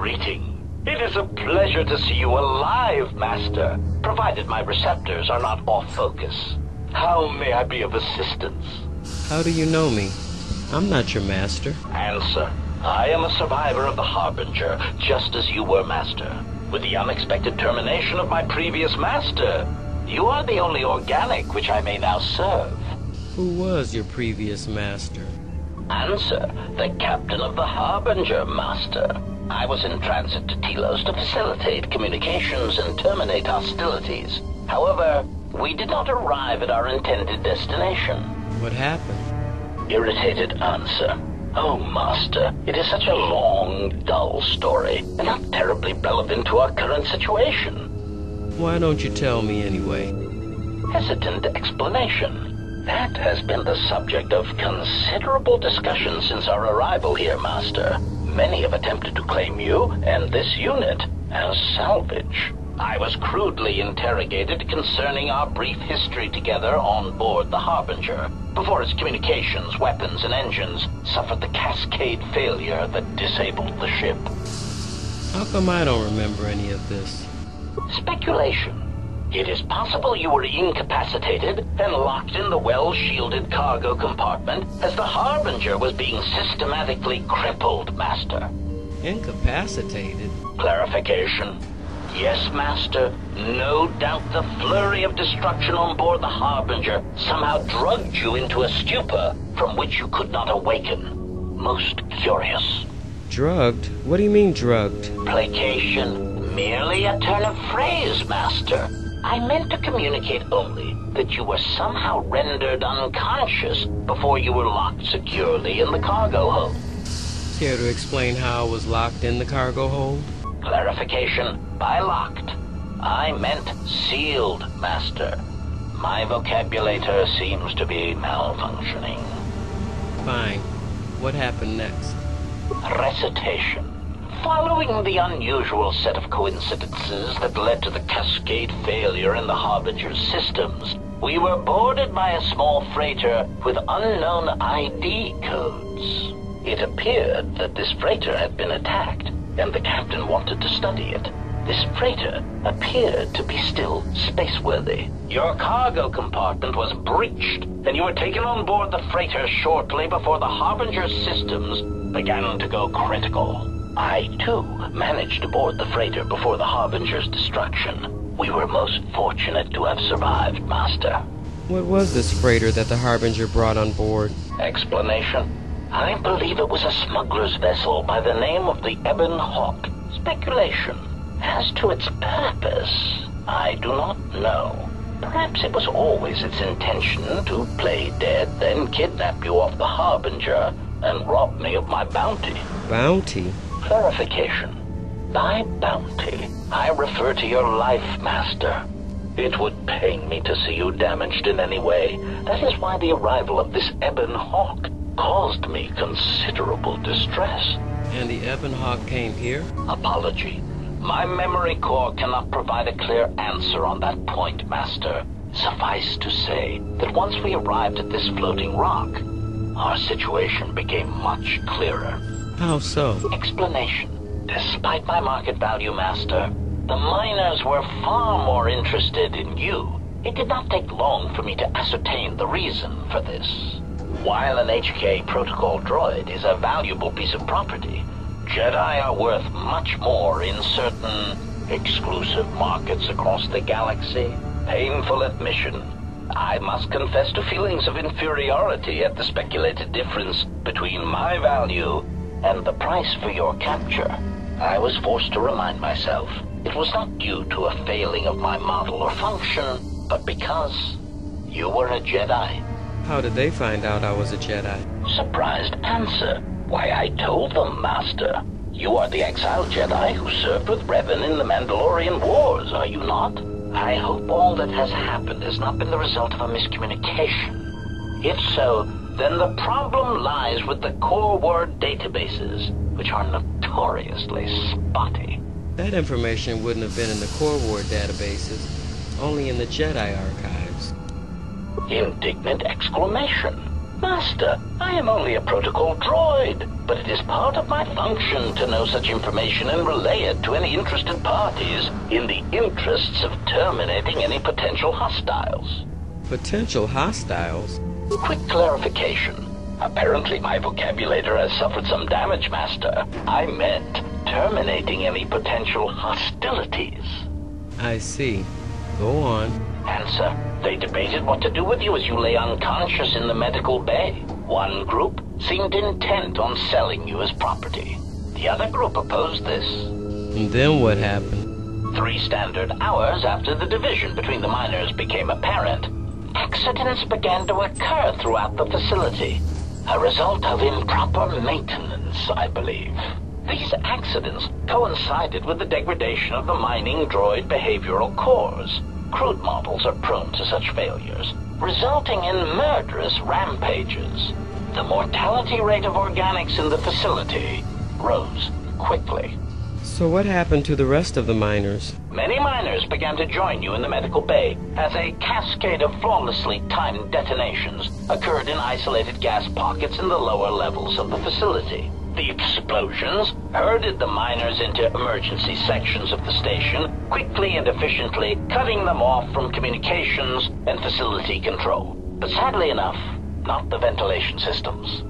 greeting. It is a pleasure to see you alive, Master, provided my receptors are not off focus. How may I be of assistance? How do you know me? I'm not your master. Answer. I am a survivor of the Harbinger, just as you were, Master. With the unexpected termination of my previous master, you are the only organic which I may now serve. Who was your previous master? Answer. The captain of the Harbinger, Master. I was in transit to Telos to facilitate communications and terminate hostilities. However, we did not arrive at our intended destination. What happened? Irritated answer. Oh, Master, it is such a long, dull story, and not terribly relevant to our current situation. Why don't you tell me anyway? Hesitant explanation. That has been the subject of considerable discussion since our arrival here, Master. Many have attempted to claim you and this unit as salvage. I was crudely interrogated concerning our brief history together on board the Harbinger, before its communications, weapons, and engines suffered the cascade failure that disabled the ship. How come I don't remember any of this? Speculation. It is possible you were incapacitated and locked in the well-shielded cargo compartment as the Harbinger was being systematically crippled, Master. Incapacitated? Clarification. Yes, Master. No doubt the flurry of destruction on board the Harbinger somehow drugged you into a stupor from which you could not awaken. Most curious. Drugged? What do you mean drugged? Placation. Merely a turn of phrase, Master. I meant to communicate only that you were somehow rendered unconscious before you were locked securely in the cargo hold. Care to explain how I was locked in the cargo hold? Clarification. By locked, I meant sealed, Master. My vocabulator seems to be malfunctioning. Fine. What happened next? Recitation. Following the unusual set of coincidences that led to the cascade failure in the Harbinger's systems, we were boarded by a small freighter with unknown ID codes. It appeared that this freighter had been attacked, and the captain wanted to study it. This freighter appeared to be still spaceworthy. Your cargo compartment was breached, and you were taken on board the freighter shortly before the Harbinger's systems began to go critical. I, too, managed to board the freighter before the Harbinger's destruction. We were most fortunate to have survived, Master. What was this freighter that the Harbinger brought on board? Explanation? I believe it was a smuggler's vessel by the name of the Ebon Hawk. Speculation. As to its purpose, I do not know. Perhaps it was always its intention to play dead, then kidnap you off the Harbinger and rob me of my bounty. Bounty? Clarification. By bounty, I refer to your life, Master. It would pain me to see you damaged in any way. That is why the arrival of this Ebon Hawk caused me considerable distress. And the Ebon Hawk came here? Apology. My memory core cannot provide a clear answer on that point, Master. Suffice to say that once we arrived at this floating rock, our situation became much clearer. How so? Explanation. Despite my market value, Master, the miners were far more interested in you. It did not take long for me to ascertain the reason for this. While an HK protocol droid is a valuable piece of property, Jedi are worth much more in certain exclusive markets across the galaxy. Painful admission. I must confess to feelings of inferiority at the speculated difference between my value and the price for your capture. I was forced to remind myself it was not due to a failing of my model or function, but because you were a Jedi. How did they find out I was a Jedi? Surprised answer. Why, I told them, Master. You are the exiled Jedi who served with Revan in the Mandalorian Wars, are you not? I hope all that has happened has not been the result of a miscommunication. If so, then the problem lies with the core word databases, which are notoriously spotty. That information wouldn't have been in the core ward databases, only in the Jedi archives. Indignant exclamation. Master, I am only a protocol droid, but it is part of my function to know such information and relay it to any interested parties in the interests of terminating any potential hostiles. Potential hostiles? Quick clarification. Apparently my vocabulary has suffered some damage, Master. I meant terminating any potential hostilities. I see. Go on. Answer. They debated what to do with you as you lay unconscious in the medical bay. One group seemed intent on selling you as property. The other group opposed this. And then what happened? 3 standard hours after the division between the miners became apparent, accidents began to occur throughout the facility. A result of improper maintenance, I believe. These accidents coincided with the degradation of the mining droid behavioral cores. Crude models are prone to such failures, resulting in murderous rampages. The mortality rate of organics in the facility rose quickly. So what happened to the rest of the miners? Many miners began to join you in the medical bay as a cascade of flawlessly timed detonations occurred in isolated gas pockets in the lower levels of the facility. The explosions herded the miners into emergency sections of the station, quickly and efficiently cutting them off from communications and facility control. But sadly enough, not the ventilation systems.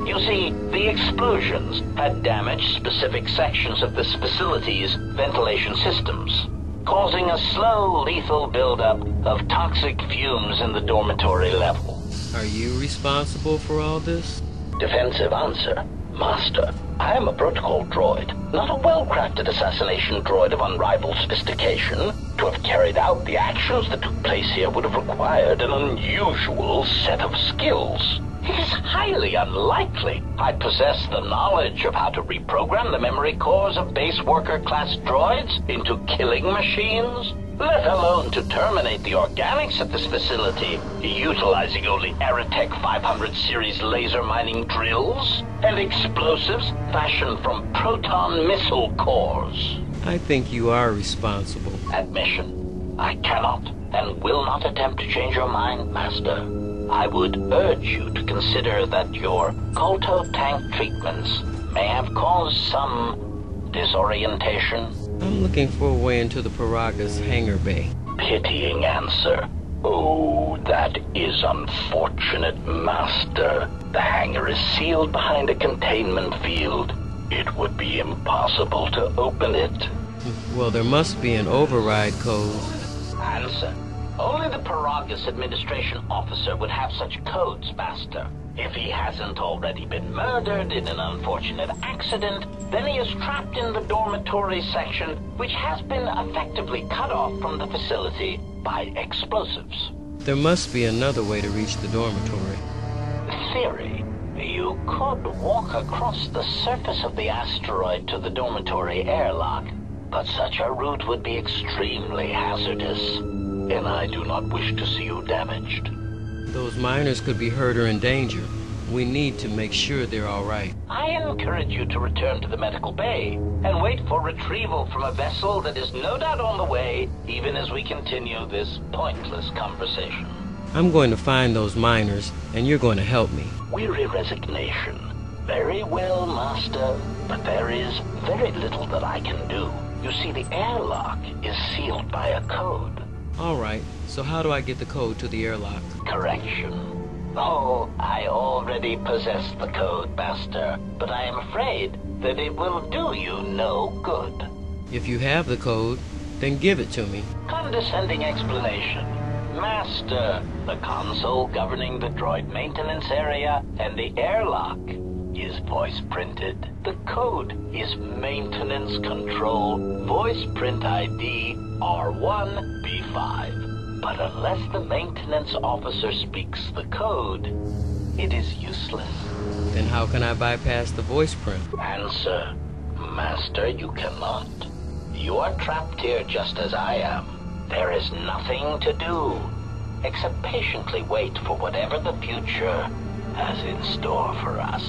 You see, the explosions had damaged specific sections of this facility's ventilation systems, causing a slow, lethal buildup of toxic fumes in the dormitory level. Are you responsible for all this? Defensive answer. Master, I am a protocol droid, not a well-crafted assassination droid of unrivaled sophistication. To have carried out the actions that took place here would have required an unusual set of skills. It is highly unlikely I possess the knowledge of how to reprogram the memory cores of base worker-class droids into killing machines, let alone to terminate the organics at this facility, utilizing only Aerotech 500 series laser mining drills and explosives fashioned from proton missile cores. I think you are responsible. Admission. I cannot and will not attempt to change your mind, Master. I would urge you to consider that your Kolto tank treatments may have caused some disorientation. I'm looking for a way into the Paraga's hangar bay. Pitying answer. Oh, that is unfortunate, Master. The hangar is sealed behind a containment field. It would be impossible to open it. Well, there must be an override code. Answer. Only the Paragus administration officer would have such codes, Master. If he hasn't already been murdered in an unfortunate accident, then he is trapped in the dormitory section, which has been effectively cut off from the facility by explosives. There must be another way to reach the dormitory. Theory. You could walk across the surface of the asteroid to the dormitory airlock, but such a route would be extremely hazardous, and I do not wish to see you damaged. Those miners could be hurt or in danger. We need to make sure they're all right. I encourage you to return to the medical bay and wait for retrieval from a vessel that is no doubt on the way, even as we continue this pointless conversation. I'm going to find those miners, and you're going to help me. Weary resignation. Very well, Master, but there is very little that I can do. You see, the airlock is sealed by a code. All right, so how do I get the code to the airlock? Correction. Oh, I already possess the code, Master, but I am afraid that it will do you no good. If you have the code, then give it to me. Condescending explanation. Master, the console governing the droid maintenance area and the airlock is voice printed. The code is maintenance control, voice print ID R1B5. But unless the maintenance officer speaks the code, it is useless. Then how can I bypass the voice print? Answer. Master, you cannot. You are trapped here just as I am. There is nothing to do, except patiently wait for whatever the future has in store for us.